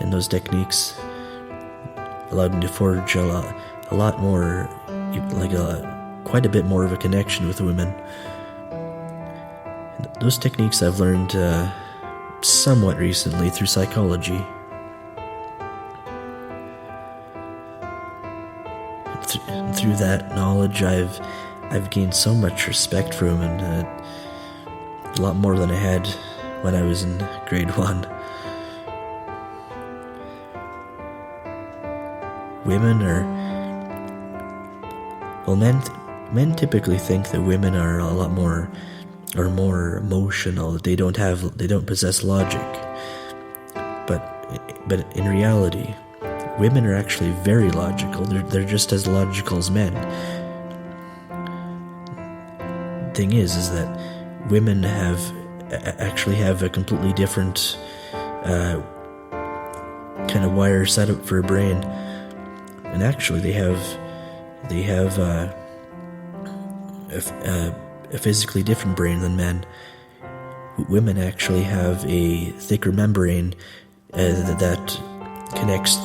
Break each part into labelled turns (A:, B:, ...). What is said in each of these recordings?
A: and those techniques allowed me to forge a lot more, quite a bit more of a connection with women. And those techniques I've learned somewhat recently through psychology. And through that knowledge, I've gained so much respect for women, a lot more than I had when I was in grade 1. Women men typically think that women are more emotional, that they don't possess logic. But in reality, women are actually very logical. They're just as logical as men. Thing is that women actually have a completely different kind of wire set up for a brain, and actually they have a physically different brain than men. Women actually have a thicker membrane that connects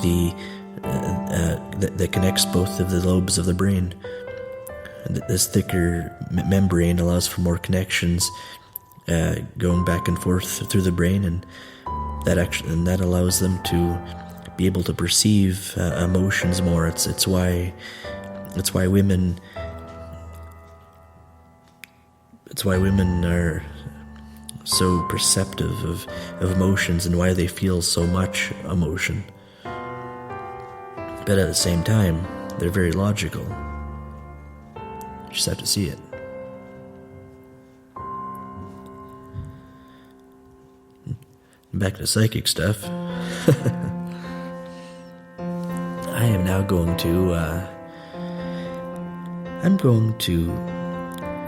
A: that connects both of the lobes of the brain. And this thicker membrane allows for more connections going back and forth through the brain, and that allows them to be able to perceive emotions more. It's why women are so perceptive of emotions, and why they feel so much emotion. But at the same time, they're very logical. You just have to see it. Back to psychic stuff. I am now going to I'm going to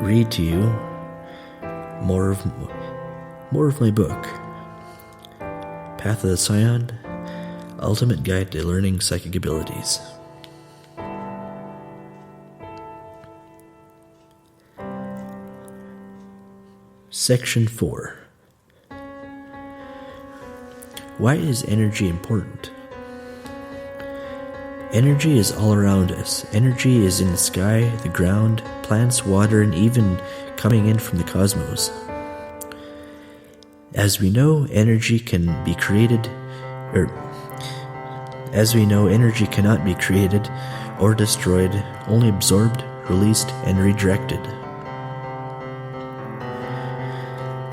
A: read to you more of my book, Path of the Scion, Ultimate Guide to Learning Psychic Abilities. Section 4. Why is energy important? Energy is all around us. Energy is in the sky, the ground, plants, water, and even coming in from the cosmos. As we know, energy cannot be created or destroyed, only absorbed, released, and redirected.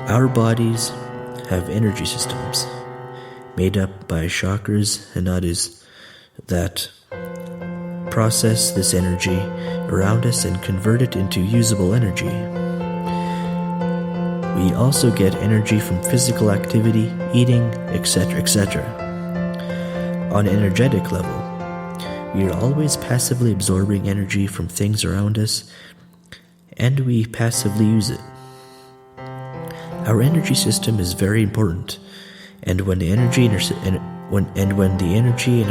A: Our bodies have energy systems made up by chakras and nadis that process this energy around us and convert it into usable energy. We also get energy from physical activity, eating, etc., etc. On an energetic level, we are always passively absorbing energy from things around us, and we passively use it. Our energy system is very important, and when the energy in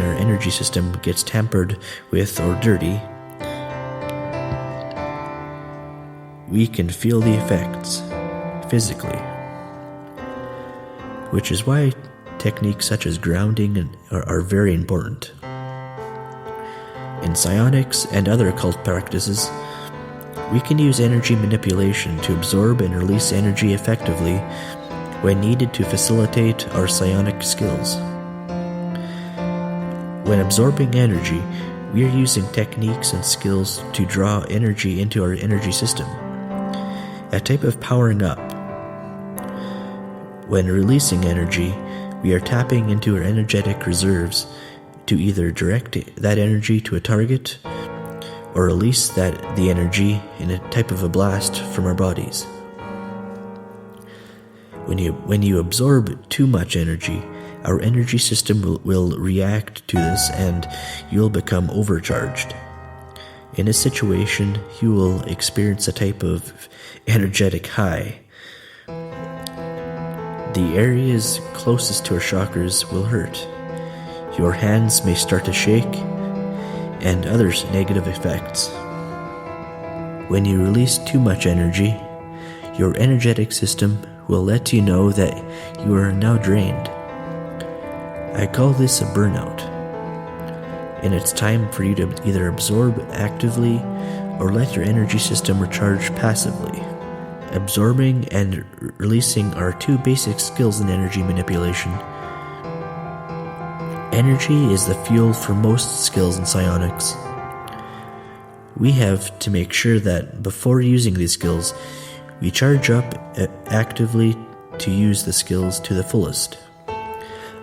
A: our energy system gets tampered with or dirty, we can feel the effects physically, which is why techniques such as grounding are very important. In psionics and other occult practices, we can use energy manipulation to absorb and release energy effectively when needed to facilitate our psionic skills. When absorbing energy, we are using techniques and skills to draw energy into our energy system, a type of powering up. When releasing energy, we are tapping into our energetic reserves to either direct that energy to a target or release the energy in a type of a blast from our bodies. When you absorb too much energy, our energy system will react to this and you'll become overcharged. In a situation, you will experience a type of energetic high. The areas closest to our chakras will hurt. Your hands may start to shake, and other negative effects. When you release too much energy, your energetic system will let you know that you are now drained. I call this a burnout, and it's time for you to either absorb actively or let your energy system recharge passively. Absorbing and releasing are two basic skills in energy manipulation. Energy is the fuel for most skills in psionics. We have to make sure that before using these skills, we charge up actively to use the skills to the fullest.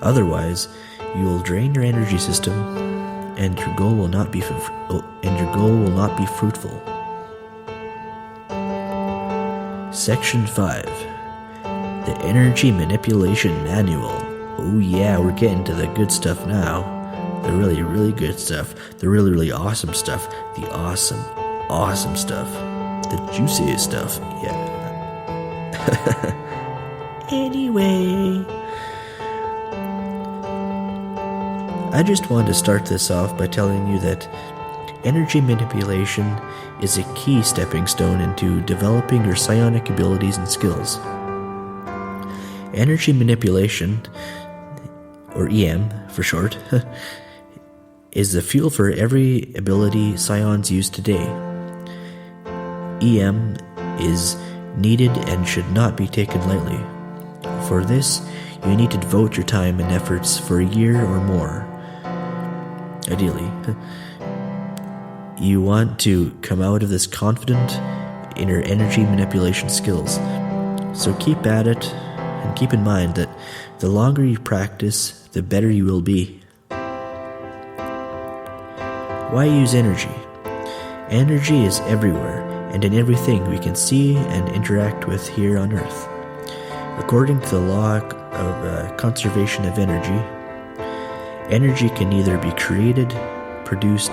A: Otherwise, you will drain your energy system, and your goal will not be fruitful. Section 5: The Energy Manipulation Manual. Oh yeah, we're getting to the good stuff now. The really, really good stuff. The really, really awesome stuff. The awesome, awesome stuff. The juiciest stuff. Yeah. Anyway, I just wanted to start this off by telling you that energy manipulation is a key stepping stone into developing your psionic abilities and skills. Energy manipulation, or EM for short, is the fuel for every ability psions use today. EM is needed and should not be taken lightly. For this, you need to devote your time and efforts for a year or more. Ideally, you want to come out of this confident in your energy manipulation skills. So keep at it, and keep in mind that the longer you practice, the better you will be. Why use energy? Energy is everywhere and in everything we can see and interact with here on Earth. According to the law of conservation of energy, energy can neither be created, produced,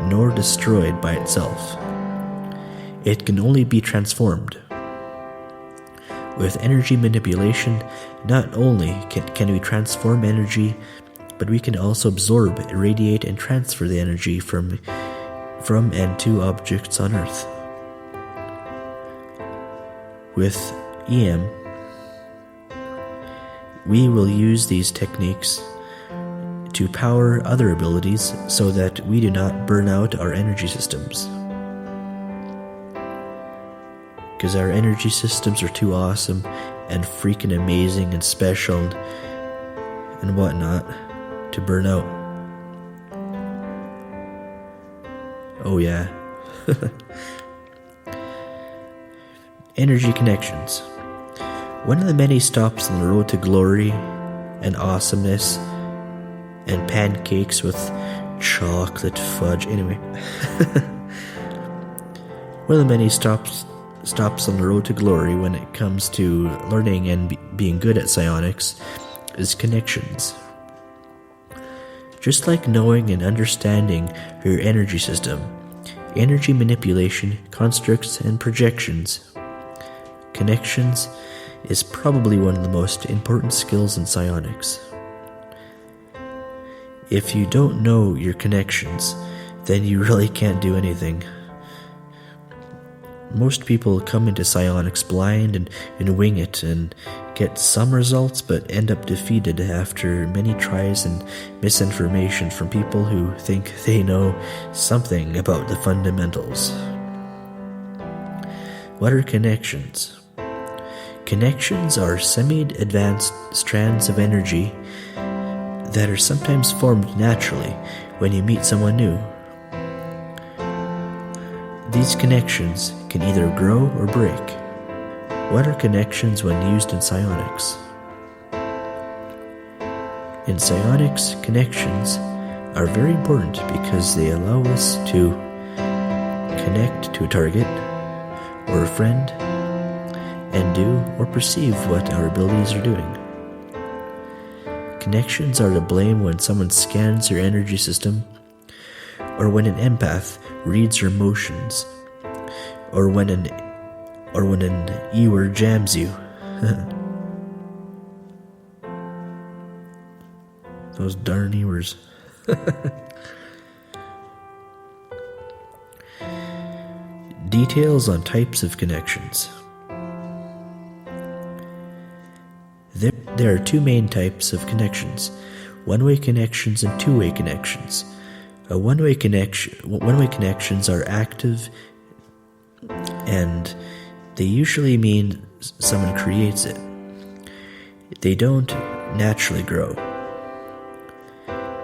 A: nor destroyed by itself. It can only be transformed. With energy manipulation, not only can we transform energy, but we can also absorb, irradiate, and transfer the energy from and to objects on Earth. With EM, we will use these techniques to power other abilities so that we do not burn out our energy systems. Because our energy systems are too awesome and freaking amazing and special and whatnot to burn out. Oh yeah. Energy connections. One of the many stops on the road to glory and awesomeness and pancakes with chocolate fudge. Anyway, one of the many stops on the road to glory when it comes to learning and being good at psionics is connections. Just like knowing and understanding your energy system, energy manipulation, constructs, and projections, connections is probably one of the most important skills in psionics. If you don't know your connections, then you really can't do anything. Most people come into psionics blind and wing it and get some results but end up defeated after many tries and misinformation from people who think they know something about the fundamentals. What are connections? Connections are semi-advanced strands of energy that are sometimes formed naturally when you meet someone new. These connections can either grow or break. What are connections when used in psionics? In psionics, connections are very important because they allow us to connect to a target or a friend and do or perceive what our abilities are doing. Connections are to blame when someone scans your energy system, or when an empath reads your emotions, or when an ewer jams you. Those darn ewers. Details on types of connections. There are two main types of connections: one-way connections and two-way connections. One-way connections are active, and they usually mean someone creates it. They don't naturally grow.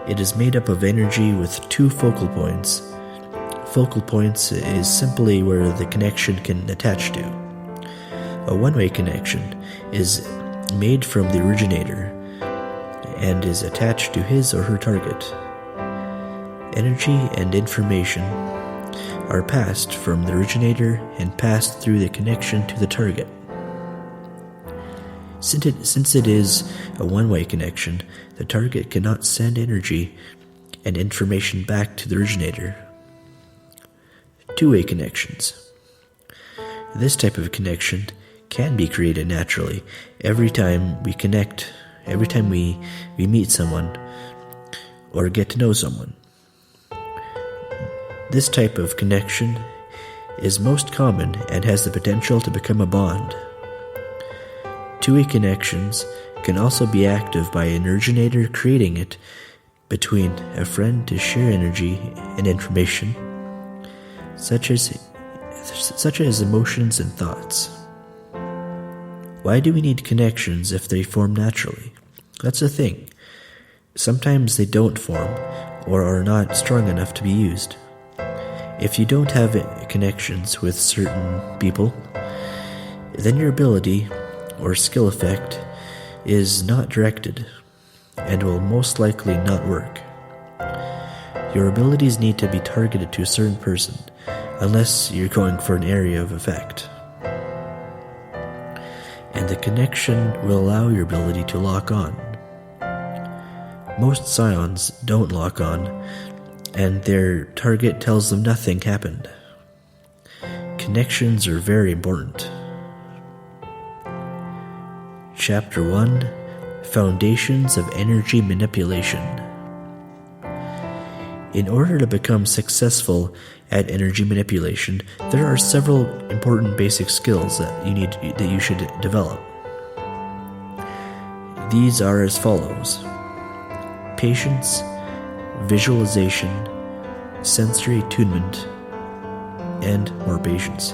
A: It is made up of energy with two focal points. Focal points is simply where the connection can attach to. A one-way connection is made from the originator and is attached to his or her target. Energy and information are passed from the originator and passed through the connection to the target. Since it is a one-way connection, the target cannot send energy and information back to the originator. Two-way connections. This type of connection can be created naturally every time we connect, every time we meet someone or get to know someone. This type of connection is most common and has the potential to become a bond. Two-way connections can also be active by an originator creating it between a friend to share energy and information, such as emotions and thoughts. Why do we need connections if they form naturally? That's the thing. Sometimes they don't form or are not strong enough to be used. If you don't have connections with certain people, then your ability or skill effect is not directed and will most likely not work. Your abilities need to be targeted to a certain person, unless you're going for an area of effect. And the connection will allow your ability to lock on. Most psions don't lock on, and their target tells them nothing happened. Connections are very important. Chapter 1: Foundations of Energy Manipulation. In order to become successful at energy manipulation, there are several important basic skills that you should develop. These are as follows: patience, visualization, sensory attunement, and more patience.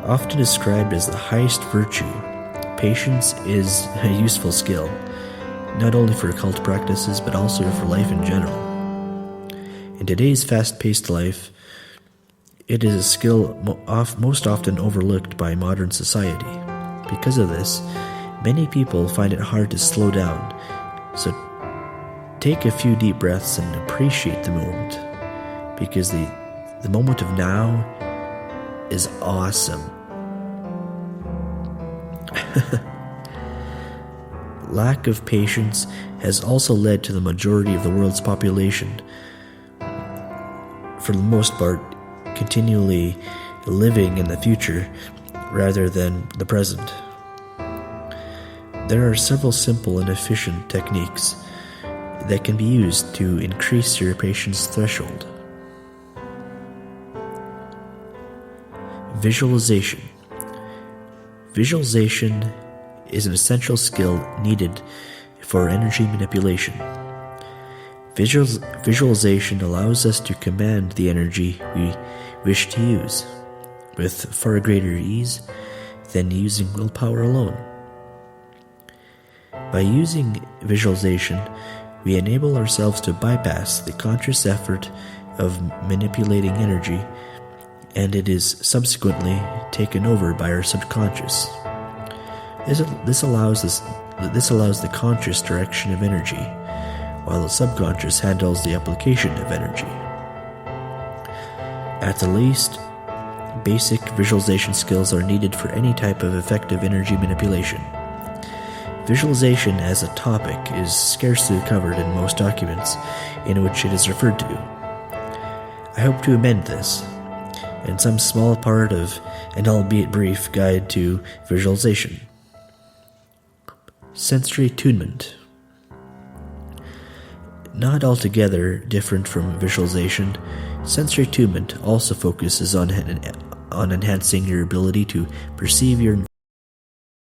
A: Often described as the highest virtue, patience is a useful skill, not only for occult practices but also for life in general. In today's fast-paced life, it is a skill most often overlooked by modern society. Because of this, many people find it hard to slow down. So take a few deep breaths and appreciate the moment, because the moment of now is awesome. Lack of patience has also led to the majority of the world's population, for the most part, continually living in the future rather than the present. There are several simple and efficient techniques that can be used to increase your patience threshold. Visualization. Visualization is an essential skill needed for energy manipulation. Visualization allows us to command the energy we wish to use with far greater ease than using willpower alone. By using visualization, we enable ourselves to bypass the conscious effort of manipulating energy, and it is subsequently taken over by our subconscious. This allows the conscious direction of energy, while the subconscious handles the application of energy. At the least, basic visualization skills are needed for any type of effective energy manipulation. Visualization as a topic is scarcely covered in most documents in which it is referred to. I hope to amend this in some small part of an albeit brief guide to visualization. Sensory attunement. Not altogether different from visualization, sensory attunement also focuses on on enhancing your ability to perceive your